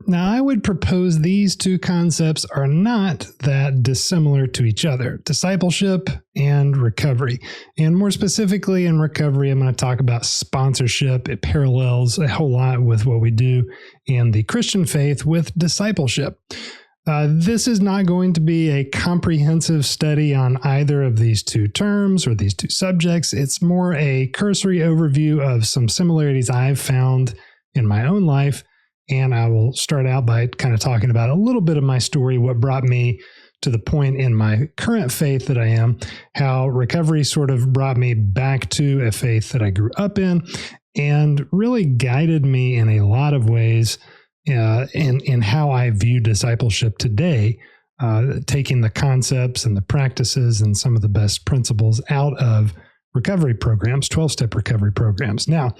Now, I would propose these two concepts are not that dissimilar to each other, discipleship and recovery. And more specifically in recovery, I'm going to talk about sponsorship. It parallels a whole lot with what we do in the Christian faith with discipleship. This is not going to be a comprehensive study on either of these two terms or these two subjects. It's more a cursory overview of some similarities I've found in my own life. And I will start out by kind of talking about a little bit of my story, what brought me to the point in my current faith that I am, how recovery sort of brought me back to a faith that I grew up in and really guided me in a lot of ways in how I view discipleship today, taking the concepts and the practices and some of the best principles out of recovery programs, 12-step recovery programs. Now,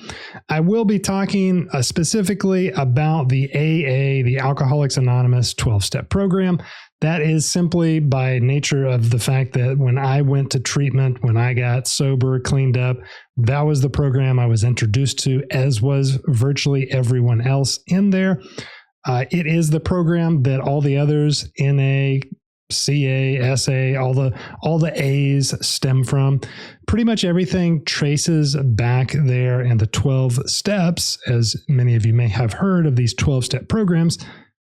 I will be talking specifically about the AA, the Alcoholics Anonymous 12-step program. That is simply by nature of the fact that when I went to treatment, when I got sober, cleaned up, that was the program I was introduced to, as was virtually everyone else in there. It is the program that all the others, NA, CA, SA, all the A's stem from. Pretty much everything traces back there, and the 12 steps, as many of you may have heard of these 12-step programs,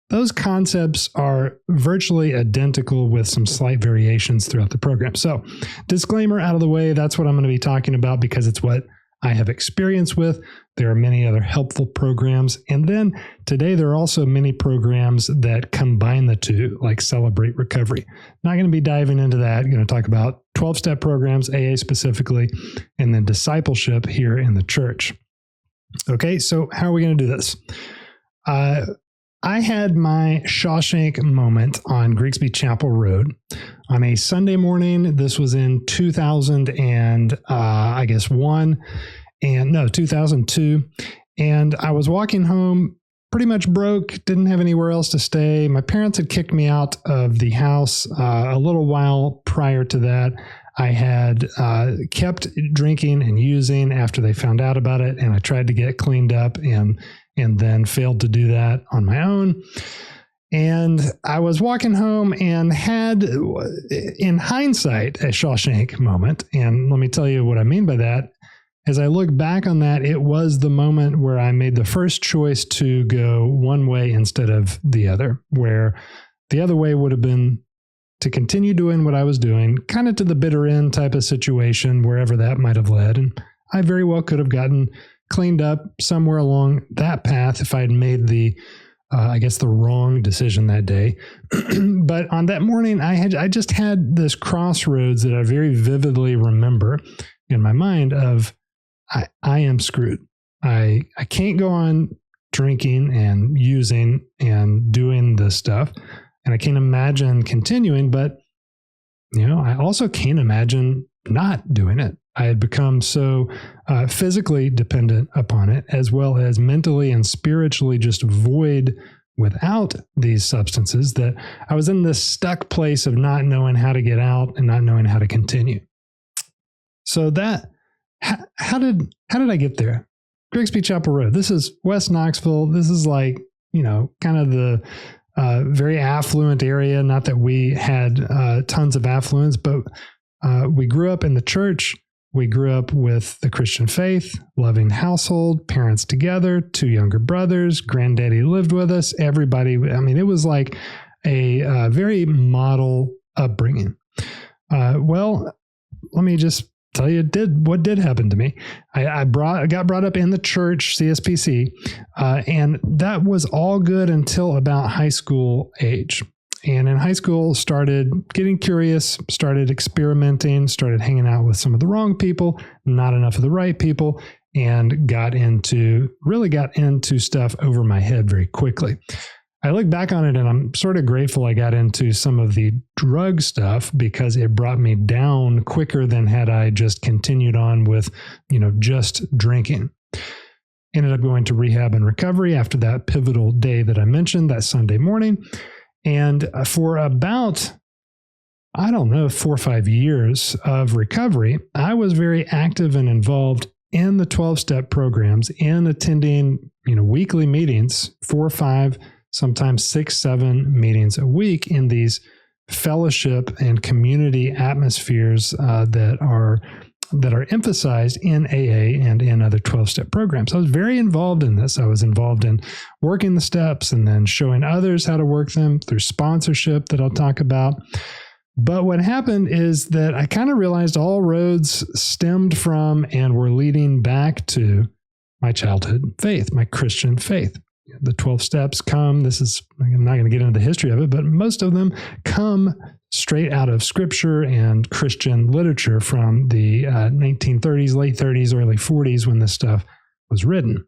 those concepts are virtually identical with some slight variations throughout the program. So, disclaimer out of the way, that's what I'm going to be talking about because it's what I have experience with. There are many other helpful programs. And then today, there are also many programs that combine the two, like Celebrate Recovery. Not going to be diving into that. I'm going to talk about 12-step programs, AA specifically, and then discipleship here in the church. Okay, so how are we going to do this? I had my Shawshank moment on Grigsby Chapel Road on a Sunday morning. This was in 2002. And I was walking home pretty much broke, didn't have anywhere else to stay. My parents had kicked me out of the house a little while prior to that. I had kept drinking and using after they found out about it, and I tried to get cleaned up and then failed to do that on my own. And I was walking home and had, in hindsight, a Shawshank moment. And let me tell you what I mean by that. As I look back on that, it was the moment where I made the first choice to go one way instead of the other, where the other way would have been to continue doing what I was doing, kind of to the bitter end type of situation, wherever that might have led. And I very well could have gotten cleaned up somewhere along that path if I had made the wrong decision that day. But on that morning, I just had this crossroads that I very vividly remember in my mind of, I am screwed. I can't go on drinking and using and doing this stuff. And I can't imagine continuing, but I also can't imagine not doing it. I had become so physically dependent upon it, as well as mentally and spiritually just void without these substances, that I was in this stuck place of not knowing how to get out and not knowing how to continue. So how did I get there? Grigsby Chapel Road. This is West Knoxville. This is like, kind of the very affluent area. Not that we had tons of affluence, but we grew up in the church. We grew up with the Christian faith, loving household, parents together, 2 younger brothers, granddaddy lived with us, everybody. It was like a very model upbringing. Well, let me just tell you what did happen to me. I got brought up in the church, CSPC, and that was all good until about high school age. And in high school, started getting curious, started experimenting, started hanging out with some of the wrong people, not enough of the right people, and got into stuff over my head very quickly. I look back on it and I'm sort of grateful I got into some of the drug stuff because it brought me down quicker than had I just continued on with, just drinking. Ended up going to rehab and recovery after that pivotal day that I mentioned, that Sunday morning. And for about, 4 or 5 years of recovery, I was very active and involved in the 12-step programs, in attending, weekly meetings, 4, 5, sometimes 6, 7 meetings a week in these fellowship and community atmospheres that are emphasized in AA and in other 12-step programs. I was very involved in this. I was involved in working the steps and then showing others how to work them through sponsorship that I'll talk about. But what happened is that I kind of realized all roads stemmed from and were leading back to my childhood faith, my Christian faith. The 12 steps come, I'm not going to get into the history of it, but most of them come straight out of Scripture and Christian literature from the 1930s, late 30s, early 40s when this stuff was written.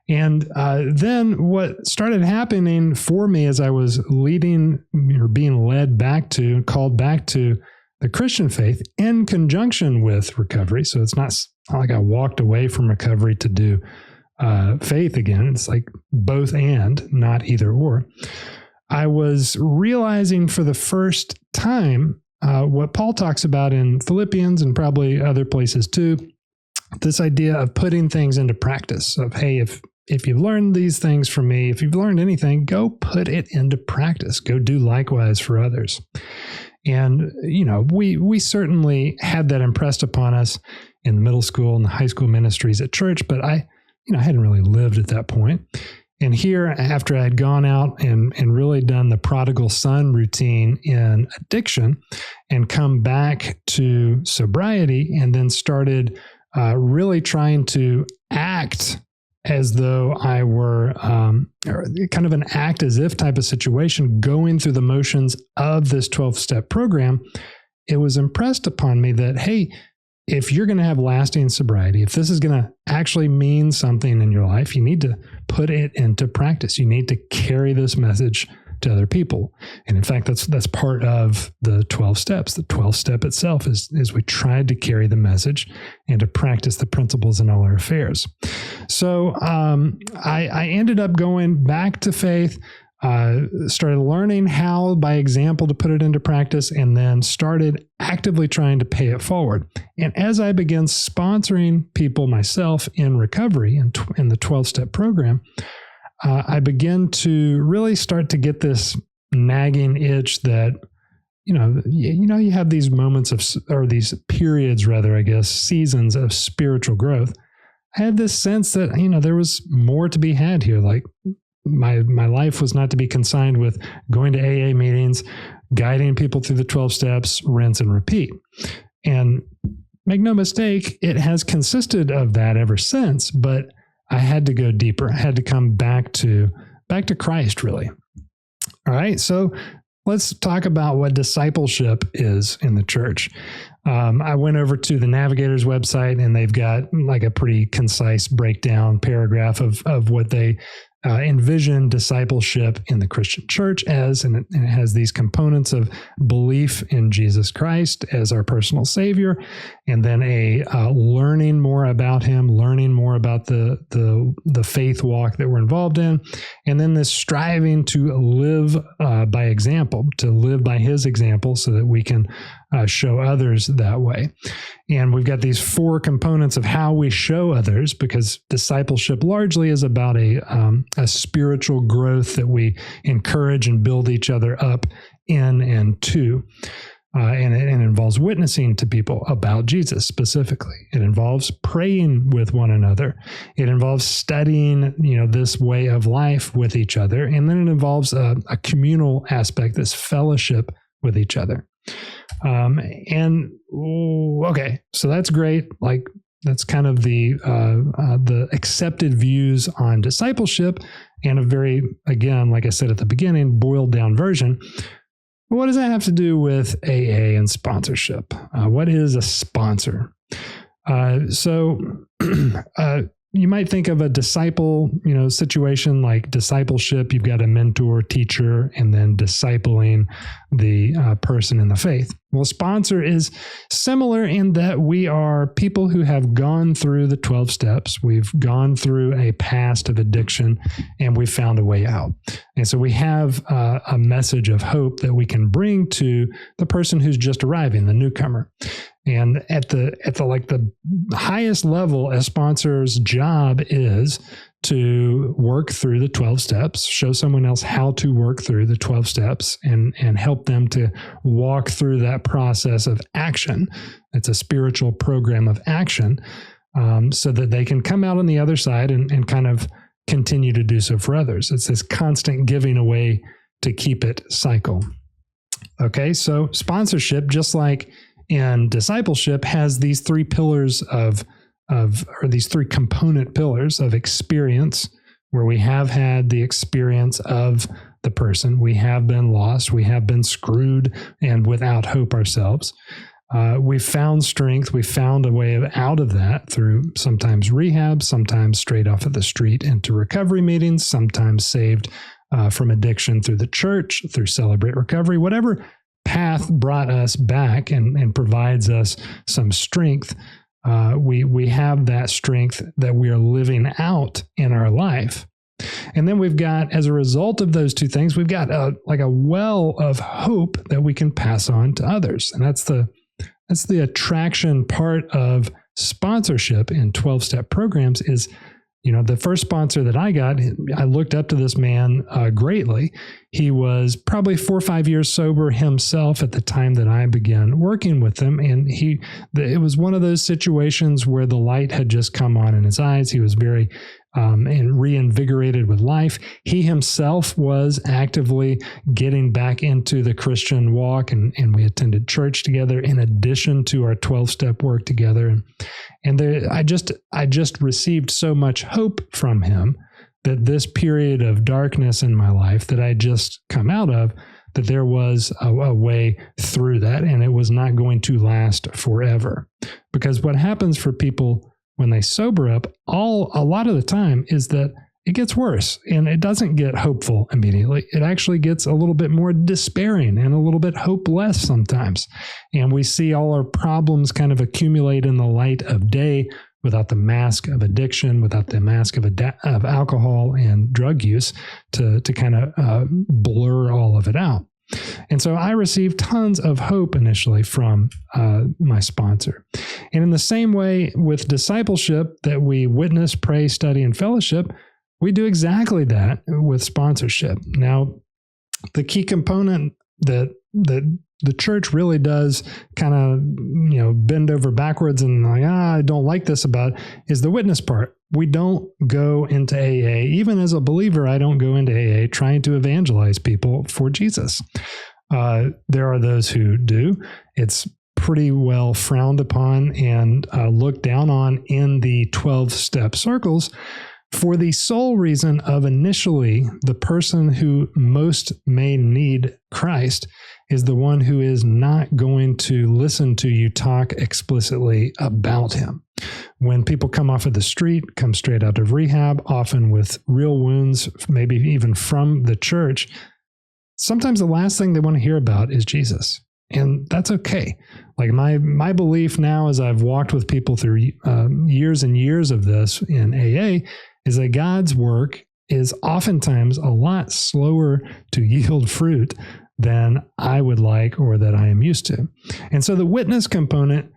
And then what started happening for me as I was leading or being led back to, called back to the Christian faith in conjunction with recovery. So it's not like I walked away from recovery to do faith again. It's like both and, not either or. I was realizing for the first time what Paul talks about in Philippians and probably other places too, this idea of putting things into practice of, hey, if you've learned these things from me, if you've learned anything, go put it into practice. Go do likewise for others. And, we certainly had that impressed upon us in the middle school and the high school ministries at church, but I hadn't really lived at that point. And here, after I had gone out and really done the prodigal son routine in addiction and come back to sobriety and then started really trying to act as though I were kind of an act as if type of situation, going through the motions of this 12-step program, it was impressed upon me that, hey, if you're going to have lasting sobriety, if this is going to actually mean something in your life, you need to put it into practice. You need to carry this message to other people. And in fact, that's part of the 12 steps. The 12th step itself is we tried to carry the message and to practice the principles in all our affairs. So I ended up going back to faith, started learning how by example to put it into practice, and then started actively trying to pay it forward. And as I began sponsoring people myself in recovery in the 12-step program, I began to really start to get this nagging itch that, you have these moments or these periods rather, I guess, seasons of spiritual growth. I had this sense that, there was more to be had here. Like my life was not to be consigned with going to AA meetings, guiding people through the 12 steps, rinse and repeat. And make no mistake, it has consisted of that ever since, but I had to go deeper. I had to come back to Christ, really. All right, so let's talk about what discipleship is in the church. I went over to the Navigator's website, and they've got like a pretty concise breakdown paragraph of what they envision discipleship in the Christian church as, and it has these components of belief in Jesus Christ as our personal Savior, and then a learning more about Him, learning more about the faith walk that we're involved in, and then this striving to live by example, to live by His example, so that we can show others that way. And we've got these 4 components of how we show others, because discipleship largely is about a spiritual growth that we encourage and build each other up in and to. And it involves witnessing to people about Jesus specifically. It involves praying with one another. It involves studying, this way of life with each other. And then it involves a communal aspect, this fellowship with each other. Okay, so that's great. Like, that's kind of the accepted views on discipleship, and a very, again, like I said at the beginning, boiled down version. What does that have to do with AA and sponsorship? What is a sponsor? So you might think of a disciple, situation like discipleship. You've got a mentor, teacher, and then discipling the person in the faith. Well, sponsor is similar in that we are people who have gone through the 12 steps. We've gone through a past of addiction, and we've found a way out. And so we have a message of hope that we can bring to the person who's just arriving, the newcomer. And at the highest level, a sponsor's job is to work through the 12 steps, show someone else how to work through the 12 steps, and help them to walk through that process of action. It's a spiritual program of action, so that they can come out on the other side and kind of continue to do so for others. It's this constant giving away to keep it cycle. Okay, so sponsorship, just like in discipleship, has these three pillars or these three component pillars of experience, where we have had the experience of the person. We have been lost. We have been screwed and without hope ourselves. We found strength. We found a way out of that through sometimes rehab, sometimes straight off of the street into recovery meetings, sometimes saved from addiction through the church, through Celebrate Recovery, whatever path brought us back and provides us some strength. We have that strength that we are living out in our life. And then we've got, as a result of those two things, we've got a well of hope that we can pass on to others. And that's the attraction part of sponsorship in 12-step programs is, the first sponsor that I got, I looked up to this man greatly. He was probably 4 or 5 years sober himself at the time that I began working with him. And it was one of those situations where the light had just come on in his eyes. He was very and reinvigorated with life. He himself was actively getting back into the Christian walk, and we attended church together in addition to our 12-step work together. And I just received so much hope from him that this period of darkness in my life that I just come out of, that there was a way through that, and it was not going to last forever. Because what happens for people when they sober up, a lot of the time, is that it gets worse, and it doesn't get hopeful immediately. It actually gets a little bit more despairing and a little bit hopeless sometimes. And we see all our problems kind of accumulate in the light of day without the mask of addiction, without the mask of alcohol and drug use to kind of blur all of it out. And so I received tons of hope initially from my sponsor. And in the same way with discipleship that we witness, pray, study, and fellowship, we do exactly that with sponsorship. Now, the key component that the church really does kind of, bend over backwards and I don't like this about is the witness part. We don't go into AA. Even as a believer, I don't go into AA trying to evangelize people for Jesus. There are those who do. It's pretty well frowned upon and looked down on in the 12-step circles, for the sole reason of initially the person who most may need Christ is the one who is not going to listen to you talk explicitly about him. When people come off of the street, come straight out of rehab, often with real wounds, maybe even from the church, sometimes the last thing they want to hear about is Jesus. And that's okay. Like my belief now, as I've walked with people through years and years of this in AA, is that God's work is oftentimes a lot slower to yield fruit than I would like or that I am used to. And so the witness component,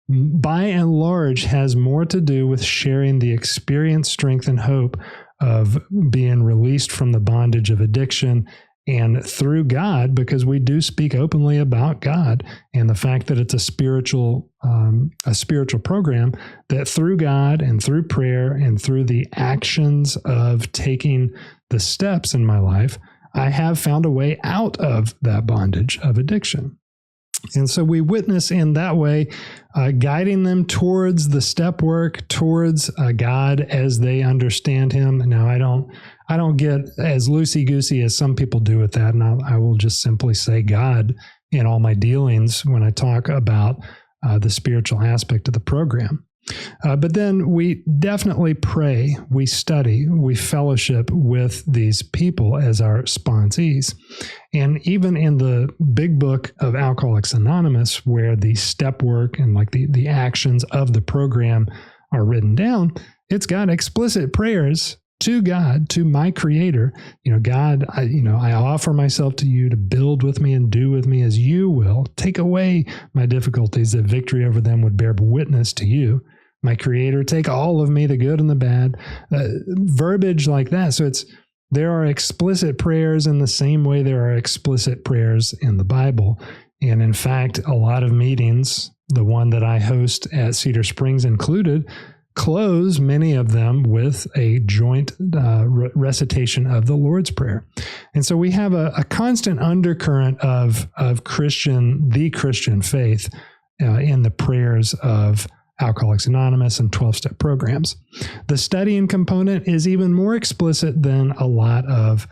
by and large, has more to do with sharing the experience, strength, and hope of being released from the bondage of addiction and through God, because we do speak openly about God and the fact that it's a spiritual program, that through God and through prayer and through the actions of taking the steps in my life, I have found a way out of that bondage of addiction. And so we witness in that way, guiding them towards the step work, towards God as they understand him. Now, I don't get as loosey-goosey as some people do with that, and I will just simply say God in all my dealings when I talk about the spiritual aspect of the program. But then we definitely pray, we study, we fellowship with these people as our sponsees. And even in the big book of Alcoholics Anonymous, where the step work and like the actions of the program are written down, it's got explicit prayers to God, to my Creator. God, I offer myself to you to build with me and do with me as you will. Take away my difficulties, that victory over them would bear witness to you. my Creator. Take all of me, the good and the bad. Verbiage like that. So there are explicit prayers in the same way there are explicit prayers in the Bible. And in fact, a lot of meetings, the one that I host at Cedar Springs included, close many of them with a joint recitation of the Lord's Prayer. And so we have a constant undercurrent of the Christian faith in the prayers of Alcoholics Anonymous and 12-step programs. The studying component is even more explicit than a lot of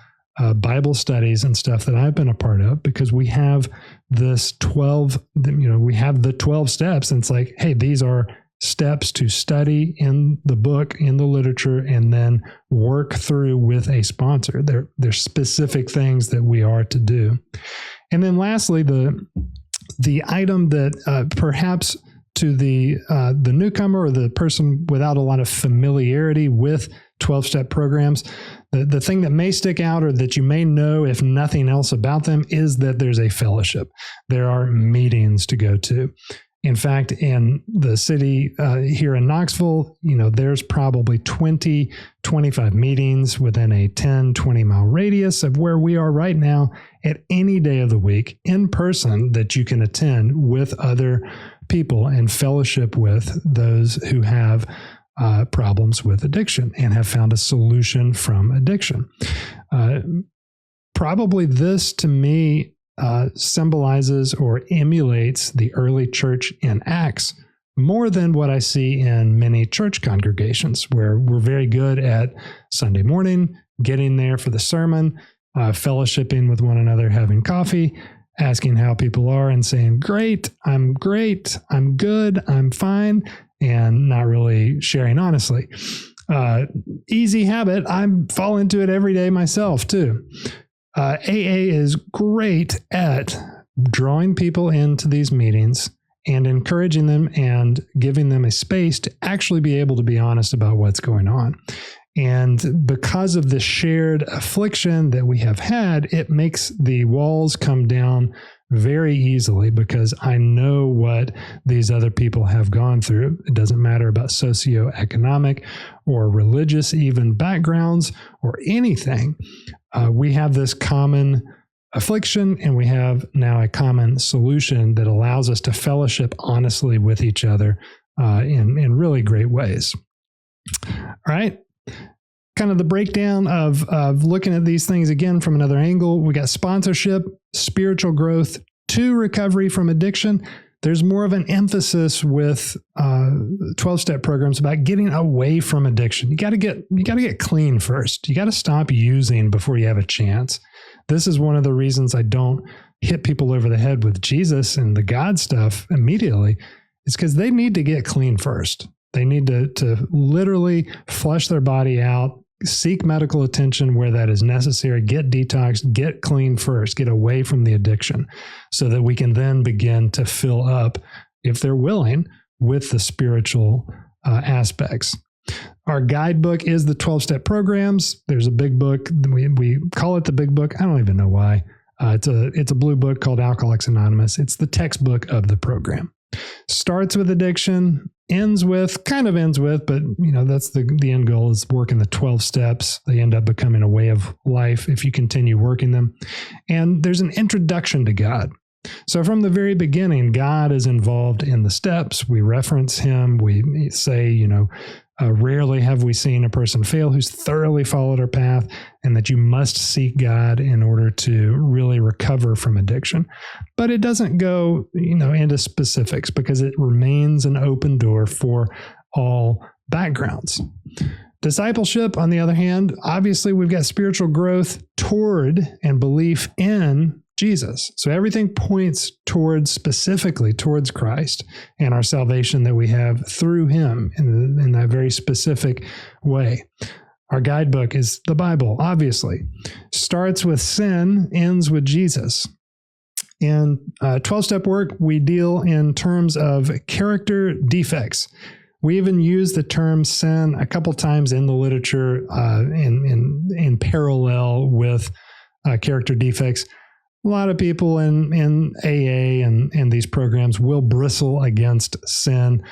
Bible studies and stuff that I've been a part of, because we have this 12, we have the 12 steps, and it's like, hey, these are steps to study in the book, in the literature, and then work through with a sponsor. They're specific things that we are to do. And then lastly, the item that perhaps to the newcomer or the person without a lot of familiarity with 12-step programs, the thing that may stick out or that you may know, if nothing else about them, is that there's a fellowship. There are meetings to go to. In fact, in the city here in Knoxville, there's probably 20, 25 meetings within a 10, 20 mile radius of where we are right now at any day of the week in person that you can attend with other people and fellowship with those who have problems with addiction and have found a solution from addiction. Probably this, to me, symbolizes or emulates the early church in Acts more than what I see in many church congregations, where we're very good at Sunday morning, getting there for the sermon, fellowshipping with one another, having coffee, asking how people are and saying, great, I'm good, I'm fine, and not really sharing honestly. Easy habit. I fall into it every day myself too. AA is great at drawing people into these meetings and encouraging them and giving them a space to actually be able to be honest about what's going on. And because of the shared affliction that we have had, it makes the walls come down very easily, because I know what these other people have gone through. It doesn't matter about socioeconomic or religious even backgrounds or anything. We have this common affliction, and we have now a common solution that allows us to fellowship honestly with each other in really great ways. All right. Kind of the breakdown of looking at these things again from another angle. We got sponsorship, spiritual growth, to recovery from addiction. There's more of an emphasis with 12-step programs about getting away from addiction. You got to get clean first. You got to stop using before you have a chance. This is one of the reasons I don't hit people over the head with Jesus and the God stuff immediately. It's because they need to get clean first. They need to literally flush their body out, seek medical attention where that is necessary, get detoxed, get clean first, get away from the addiction, so that we can then begin to fill up, if they're willing, with the spiritual aspects. Our guidebook is the 12-step programs. There's a big book. We call it the big book. I don't even know why. It's a blue book called Alcoholics Anonymous. It's the textbook of the program. Starts with addiction, ends with, but that's the end goal, is working the 12 steps. They end up becoming a way of life if you continue working them. And there's an introduction to God. So from the very beginning, God is involved in the steps. We reference him. We say, rarely have we seen a person fail who's thoroughly followed our path, and that you must seek God in order to really recover from addiction. But it doesn't go, into specifics, because it remains an open door for all backgrounds. Discipleship, on the other hand, obviously we've got spiritual growth toward and belief in Jesus. So everything points specifically towards Christ and our salvation that we have through him in that very specific way. Our guidebook is the Bible, obviously. Starts with sin, ends with Jesus. In 12-step work, we deal in terms of character defects. We even use the term sin a couple times in the literature in parallel with character defects. A lot of people in AA and these programs will bristle against sin.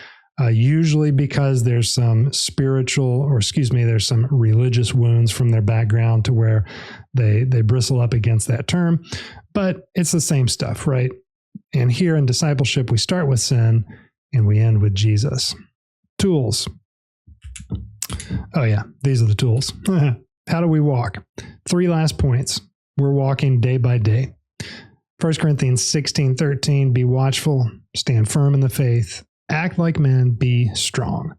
usually because there's some there's some religious wounds from their background to where they bristle up against that term. But it's the same stuff, right? And here in discipleship, we start with sin and we end with Jesus. Tools. Oh yeah, these are the tools. How do we walk? 3 last points. We're walking day by day. 1 Corinthians 16:13, be watchful, stand firm in the faith, act like men, be strong.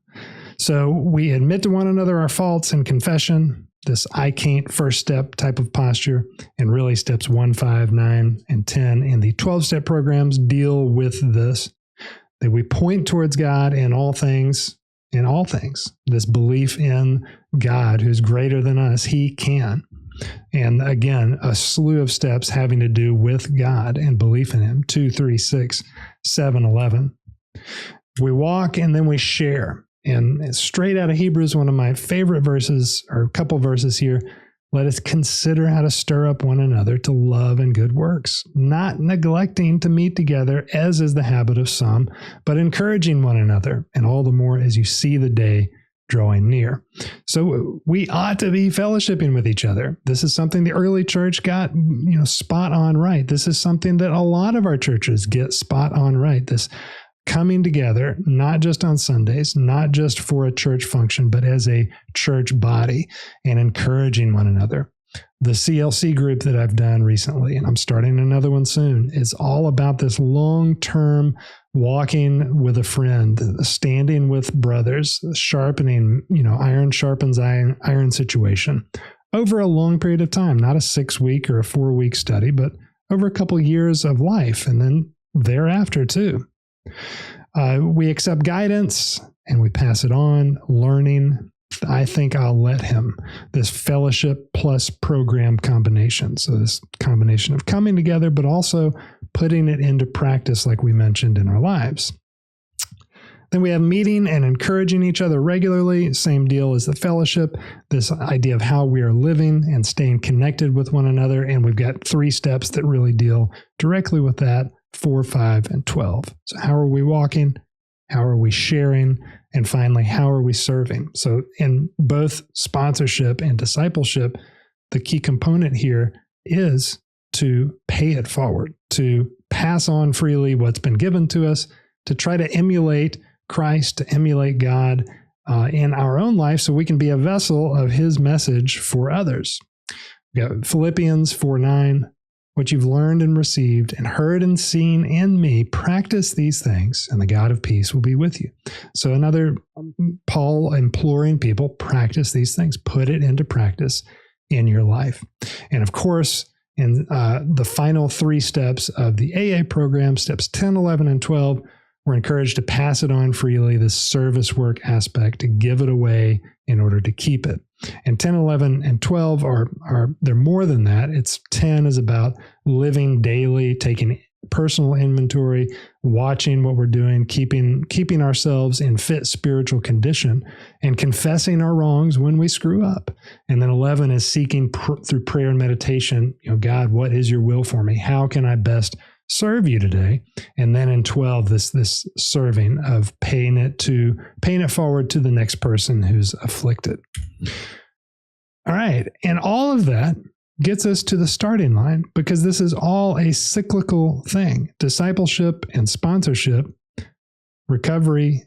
So we admit to one another our faults in confession, this I can't first step type of posture, and really steps 1, 5, 9, and 10 in the 12-step programs deal with this, that we point towards God in all things, this belief in God who's greater than us, he can. And again, a slew of steps having to do with God and belief in him, 2, 3, 6, 7, 11. We walk and then we share. And straight out of Hebrews, one of my favorite verses, or a couple verses here, let us consider how to stir up one another to love and good works, not neglecting to meet together, as is the habit of some, but encouraging one another, and all the more as you see the day drawing near. So we ought to be fellowshipping with each other. This is something the early church got, spot on right. This is something that a lot of our churches get spot on right. This coming together, not just on Sundays, not just for a church function, but as a church body and encouraging one another. The CLC group that I've done recently, and I'm starting another one soon, is all about this long-term walking with a friend, standing with brothers, sharpening, iron sharpens iron situation over a long period of time, not a 6-week or a 4-week study, but over a couple of years of life, and then thereafter too. We accept guidance and we pass it on, learning. I think I'll let him, this fellowship plus program combination. So this combination of coming together, but also putting it into practice like we mentioned in our lives. Then we have meeting and encouraging each other regularly. Same deal as the fellowship, this idea of how we are living and staying connected with one another. And we've got 3 steps that really deal directly with that, 4, 5, and 12. So how are we walking? How are we sharing? And finally, how are we serving? So in both sponsorship and discipleship, the key component here is to pay it forward, to pass on freely what's been given to us, to try to emulate Christ, to emulate God in our own life so we can be a vessel of his message for others. We got Philippians 4:9. What you've learned and received and heard and seen in me, practice these things, and the God of peace will be with you. So another Paul imploring people, practice these things, put it into practice in your life. And of course, in the final 3 steps of the AA program, steps 10, 11, and 12, we're encouraged to pass it on freely, this service work aspect, to give it away in order to keep it. And 10, 11, and 12 they're more than that. It's 10 is about living daily, taking personal inventory, watching what we're doing, keeping ourselves in fit spiritual condition, and confessing our wrongs when we screw up. And then 11 is seeking through prayer and meditation, God, what is your will for me? How can I best serve you today? And then in 12, this serving of paying it forward to the next person who's afflicted. All right. And all of that gets us to the starting line, because this is all a cyclical thing. Discipleship and sponsorship, recovery,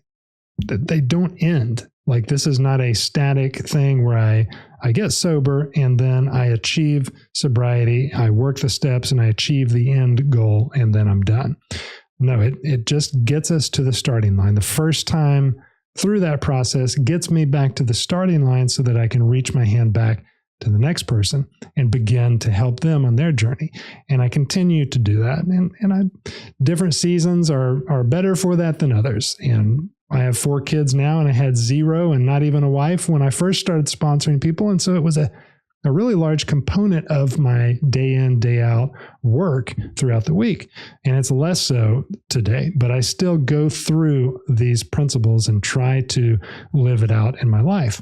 they don't end. Like, this is not a static thing where I get sober and then I achieve sobriety, I work the steps and I achieve the end goal and then I'm done. No, it just gets us to the starting line. The first time through that process gets me back to the starting line so that I can reach my hand back to the next person and begin to help them on their journey. And I continue to do that. And different seasons are better for that than others. And I have 4 kids now, and I had 0 and not even a wife when I first started sponsoring people. And so it was a really large component of my day in, day out work throughout the week. And it's less so today, but I still go through these principles and try to live it out in my life.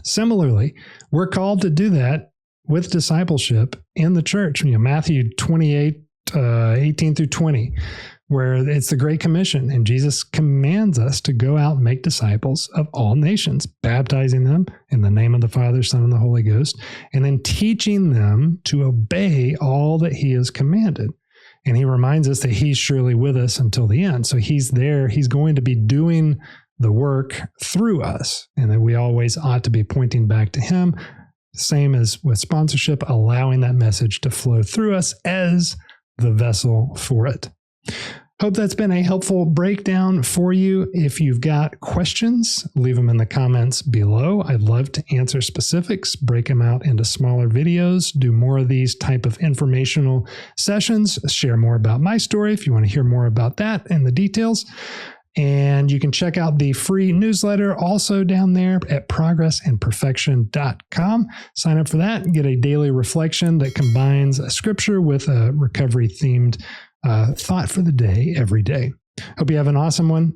Similarly, we're called to do that with discipleship in the church. Matthew 28, 18 through 20. where it's the Great Commission, and Jesus commands us to go out and make disciples of all nations, baptizing them in the name of the Father, Son, and the Holy Ghost, and then teaching them to obey all that he has commanded. And he reminds us that he's surely with us until the end. So he's there. He's going to be doing the work through us, and that we always ought to be pointing back to him. Same as with sponsorship, allowing that message to flow through us as the vessel for it. Hope that's been a helpful breakdown for you. If you've got questions, leave them in the comments below. I'd love to answer specifics, break them out into smaller videos, do more of these type of informational sessions, share more about my story if you want to hear more about that and the details. And you can check out the free newsletter also down there at progressandperfection.com. Sign up for that and get a daily reflection that combines a scripture with a recovery-themed thought for the day every day. Hope you have an awesome one.